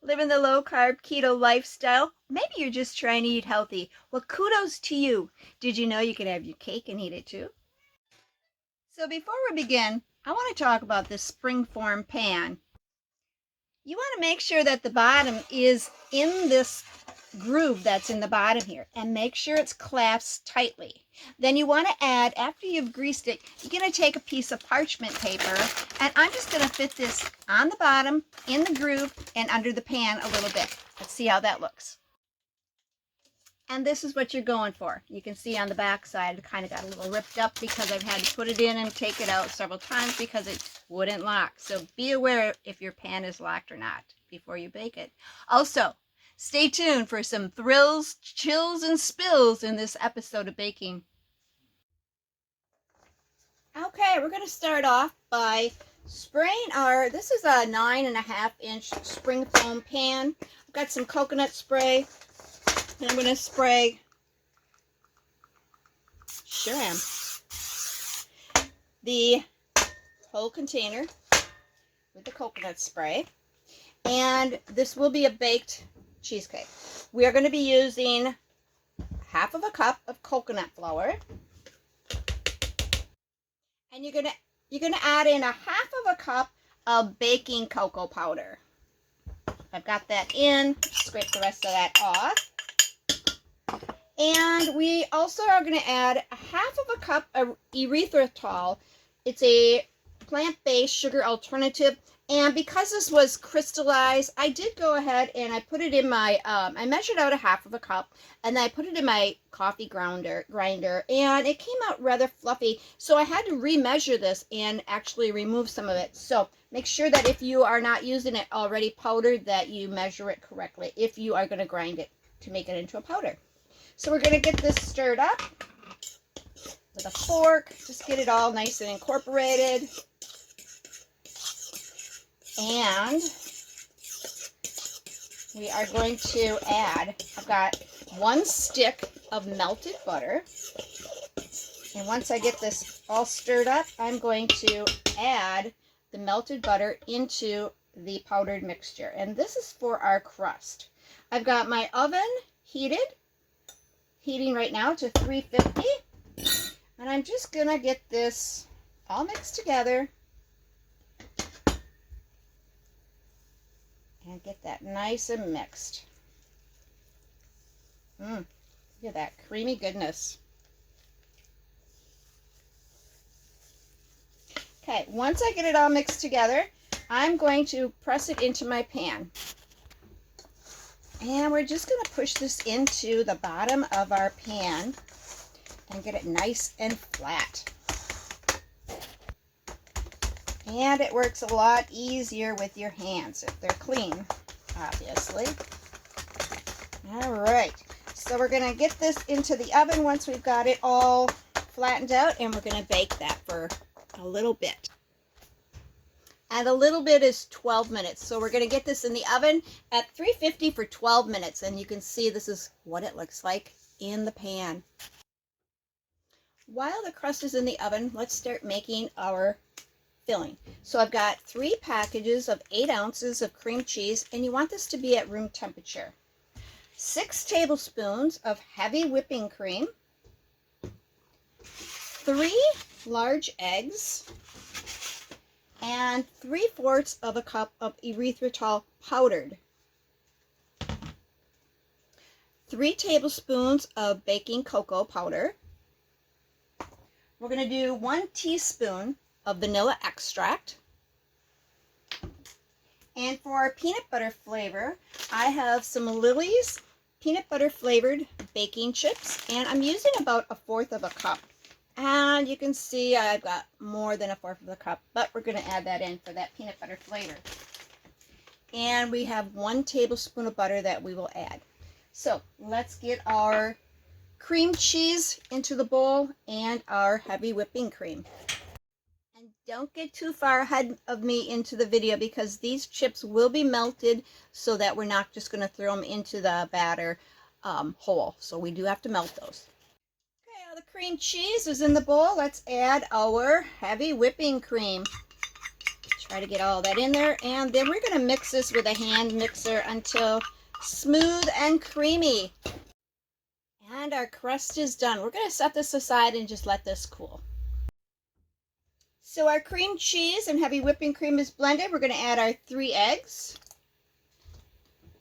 living the low carb keto lifestyle. Maybe you're just trying to eat healthy. Well, kudos to you. Did you know you could have your cake and eat it too? So before we begin, I want to talk about this springform pan. You want to make sure that the bottom is in this groove that's in the bottom here, and make sure it's clasped tightly. Then you want to add, after you've greased it, you're going to take a piece of parchment paper, and I'm just going to fit this on the bottom, in the groove, and under the pan a little bit. Let's see how that looks. And this is what you're going for. You can see on the back side it kind of got a little ripped up because I've had to put it in and take it out several times because it wouldn't lock. So be aware if your pan is locked or not before you bake it. Also, stay tuned for some thrills, chills, and spills in this episode of baking. Okay, we're going to start off by spraying this is a 9.5-inch spring foam pan. I've got some coconut spray. And I'm going to spray, the whole container with the coconut spray. And this will be a baked cheesecake. We are going to be using 1/2 cup of coconut flour. And you're going to add in 1/2 cup of baking cocoa powder. I've got that in. Scrape the rest of that off. And we also are going to add 1/2 cup of erythritol. It's a plant-based sugar alternative. And because this was crystallized, I did go ahead and I put it in my, I measured out 1/2 cup, and then I put it in my coffee grinder, and it came out rather fluffy. So I had to remeasure this and actually remove some of it. So make sure that if you are not using it already powdered, that you measure it correctly if you are going to grind it to make it into a powder. So we're going to get this stirred up with a fork. Just get it all nice and incorporated. And we are going to add, I've got 1 stick of melted butter. And once I get this all stirred up, I'm going to add the melted butter into the powdered mixture. And this is for our crust. I've got my oven heating right now to 350, and I'm just gonna get this all mixed together and get that nice and mixed. Look at that creamy goodness. Okay, once I get it all mixed together, I'm going to press it into my pan. And we're just going to push this into the bottom of our pan and get it nice and flat. And it works a lot easier with your hands if they're clean, obviously. All right, so we're going to get this into the oven once we've got it all flattened out, and we're going to bake that for a little bit. And a little bit is 12 minutes. So we're going to get this in the oven at 350 for 12 minutes. And you can see this is what it looks like in the pan. While the crust is in the oven, let's start making our filling. So I've got 3 packages of 8 ounces of cream cheese, and you want this to be at room temperature. 6 tablespoons of heavy whipping cream. 3 large eggs. And 3/4 cup of erythritol powdered. 3 tablespoons of baking cocoa powder. We're going to do 1 teaspoon of vanilla extract. And for our peanut butter flavor, I have some Lily's peanut butter flavored baking chips, and I'm using about 1/4 cup. And you can see I've got more than 1/4 cup, but we're going to add that in for that peanut butter flavor. And we have 1 tablespoon of butter that we will add. So let's get our cream cheese into the bowl and our heavy whipping cream. And don't get too far ahead of me into the video because these chips will be melted so that we're not just going to throw them into the batter whole. So we do have to melt those. The cream cheese is in the bowl. Let's add our heavy whipping cream. Try to get all that in there. And then we're going to mix this with a hand mixer until smooth and creamy. And our crust is done. We're going to set this aside and just let this cool. So our cream cheese and heavy whipping cream is blended. We're going to add our 3 eggs,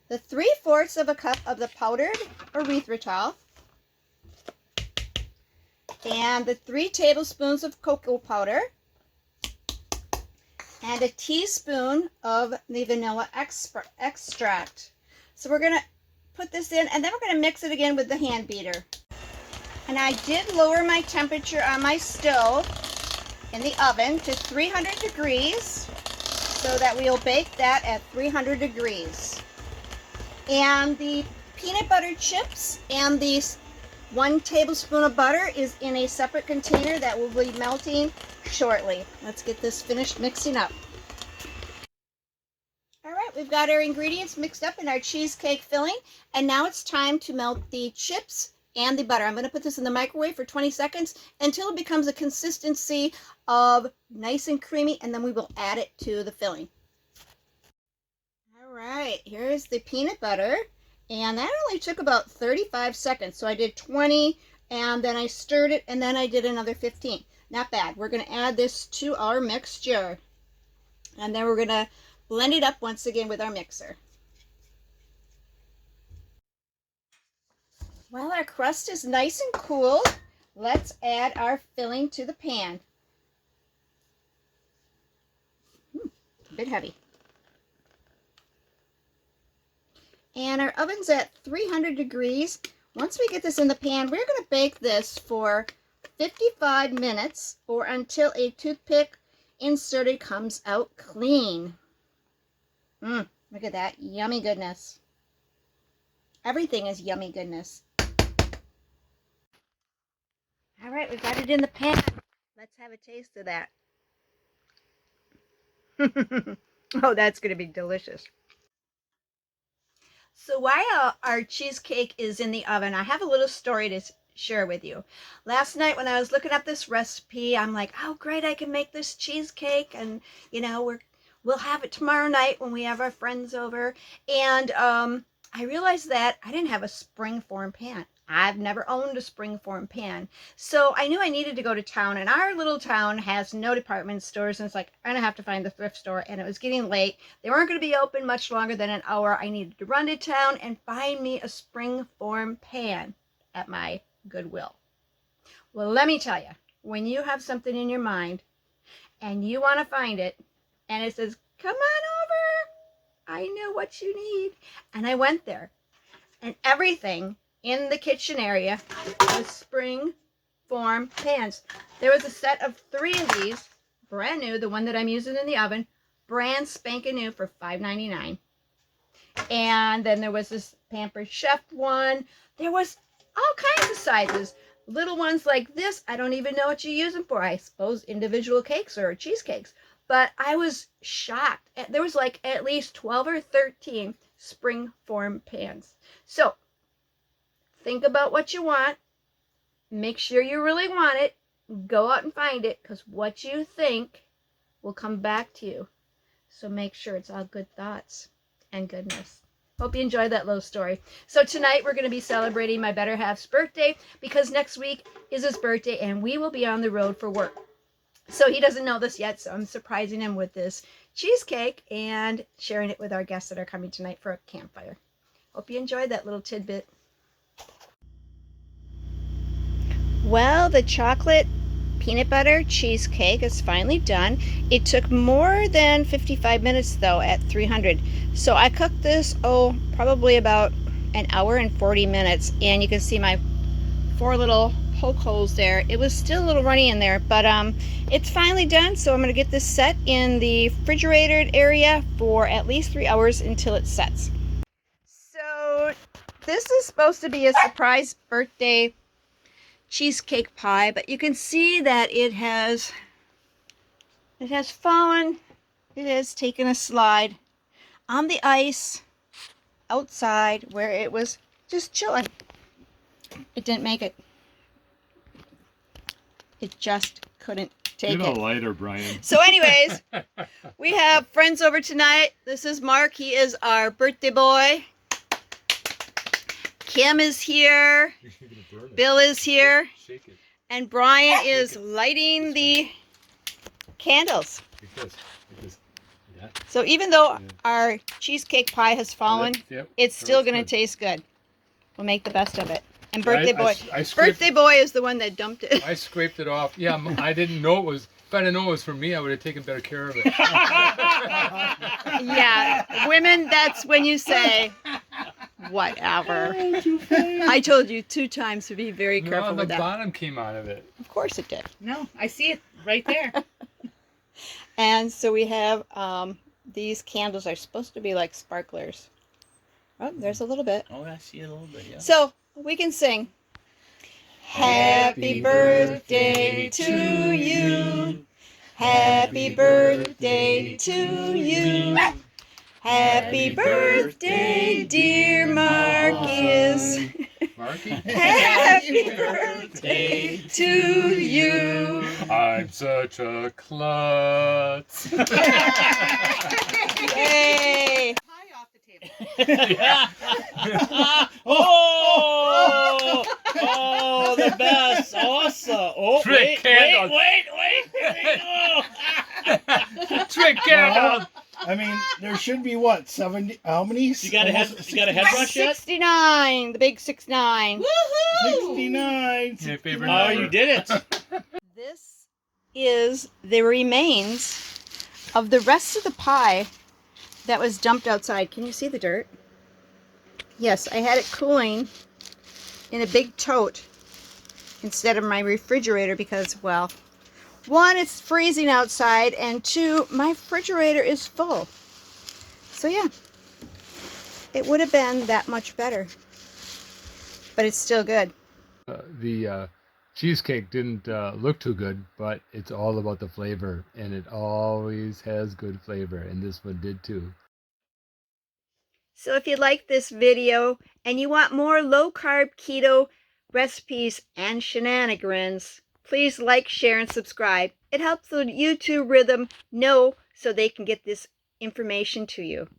the 3/4 of a cup of the powdered erythritol, and the 3 tablespoons of cocoa powder, and a teaspoon of the vanilla extract. So we're going to put this in, and then we're going to mix it again with the hand beater. And I did lower my temperature on my stove in the oven to 300 degrees so that we'll bake that at 300 degrees. And the peanut butter chips and the 1 tablespoon of butter is in a separate container that will be melting shortly. Let's get this finished mixing up. All right, we've got our ingredients mixed up in our cheesecake filling, and now it's time to melt the chips and the butter. I'm going to put this in the microwave for 20 seconds until it becomes a consistency of nice and creamy, and then we will add it to the filling. All right, here's the peanut butter, and that only took about 35 seconds. So I did 20, and then I stirred it, and then I did another 15. Not bad. We're going to add this to our mixture, and then we're going to blend it up once again with our mixer. While our crust is nice and cool, let's add our filling to the pan. A bit heavy. And our oven's at 300 degrees. Once we get this in the pan, we're going to bake this for 55 minutes or until a toothpick inserted comes out clean. Look at that yummy goodness. Everything is yummy goodness. All right, we've got it in the pan. Let's have a taste of that. Oh, that's going to be delicious. So while our cheesecake is in the oven, I have a little story to share with you. Last night when I was looking up this recipe, I'm like, oh great, I can make this cheesecake, and you know, we'll have it tomorrow night when we have our friends over. And I realized that I didn't have a springform pan. I've never owned a springform pan. So I knew I needed to go to town, and our little town has no department stores, and it's like, I'm gonna have to find the thrift store, and it was getting late. They weren't gonna be open much longer than an hour. I needed to run to town and find me a springform pan at my Goodwill. Well, let me tell you, when you have something in your mind and you want to find it, and it says, come on over, I know what you need. And I went there, and everything in the kitchen area was spring form pans. There was a set of 3 of these, brand new, the one that I'm using in the oven, brand spanking new for $5.99. And then there was this Pampered Chef one. There was all kinds of sizes. Little ones like this, I don't even know what you use them for. I suppose individual cakes or cheesecakes. But I was shocked. There was like at least 12 or 13 spring form pans. So think about what you want. Make sure you really want it. Go out and find it, because what you think will come back to you. So make sure it's all good thoughts and goodness. Hope you enjoyed that little story. So tonight we're going to be celebrating my better half's birthday, because next week is his birthday and we will be on the road for work. So he doesn't know this yet, so I'm surprising him with this cheesecake and sharing it with our guests that are coming tonight for a campfire. Hope you enjoyed that little tidbit. Well, the chocolate peanut butter cheesecake is finally done. It took more than 55 minutes though at 300. So I cooked this, probably about an hour and 40 minutes. And you can see my 4 little poke holes there. It was still a little runny in there, but it's finally done. So I'm going to get this set in the refrigerated area for at least 3 hours until it sets. So this is supposed to be a surprise birthday cheesecake pie, but you can see that it has fallen. It has taken a slide on the ice outside where it was just chilling. It didn't make it. It just couldn't Take Get a it. lighter, Brian. So anyways, we have friends over tonight. This is Mark. He is our birthday boy. Kim is here. Bill is here. Shake it. And Brian is lighting the candles. Because, yeah. So even though our cheesecake pie has fallen, it's still going to taste good. We'll make the best of it. And birthday boy, birthday boy is the one that dumped it. I scraped it off. Yeah, I didn't know it was. If I didn't know it was for me, I would have taken better care of it. Yeah, women, that's when you say, whatever. I told you 2 times to be very careful with that. The bottom came out of it. Of course it did. No, I see it right there. And so we have these candles are supposed to be like sparklers. Oh, there's a little bit. Oh, I see it a little bit, yeah. So we can sing. Happy birthday to you. Happy birthday to you. Happy birthday, dear Marcus. Happy birthday to you. I'm such a klutz. Yay! Pie off the table. Oh, the best. Awesome. Oh, Trick candle. Wait. Trick candle. I mean, there should be what, 70? How many? You got a head brush yet? 69, the big 69. Woohoo! 69. Your favorite Oh, number. you did it. This is the remains of the rest of the pie that was dumped outside. Can you see the dirt? Yes, I had it cooling in a big tote instead of my refrigerator because, well, 1, it's freezing outside, and 2, my refrigerator is full. So yeah, it would have been that much better, but it's still good. The cheesecake didn't look too good, but it's all about the flavor, and it always has good flavor, and this one did too. So if you like this video and you want more low-carb keto recipes and shenanigans, please like, share, and subscribe. It helps the YouTube rhythm know so they can get this information to you.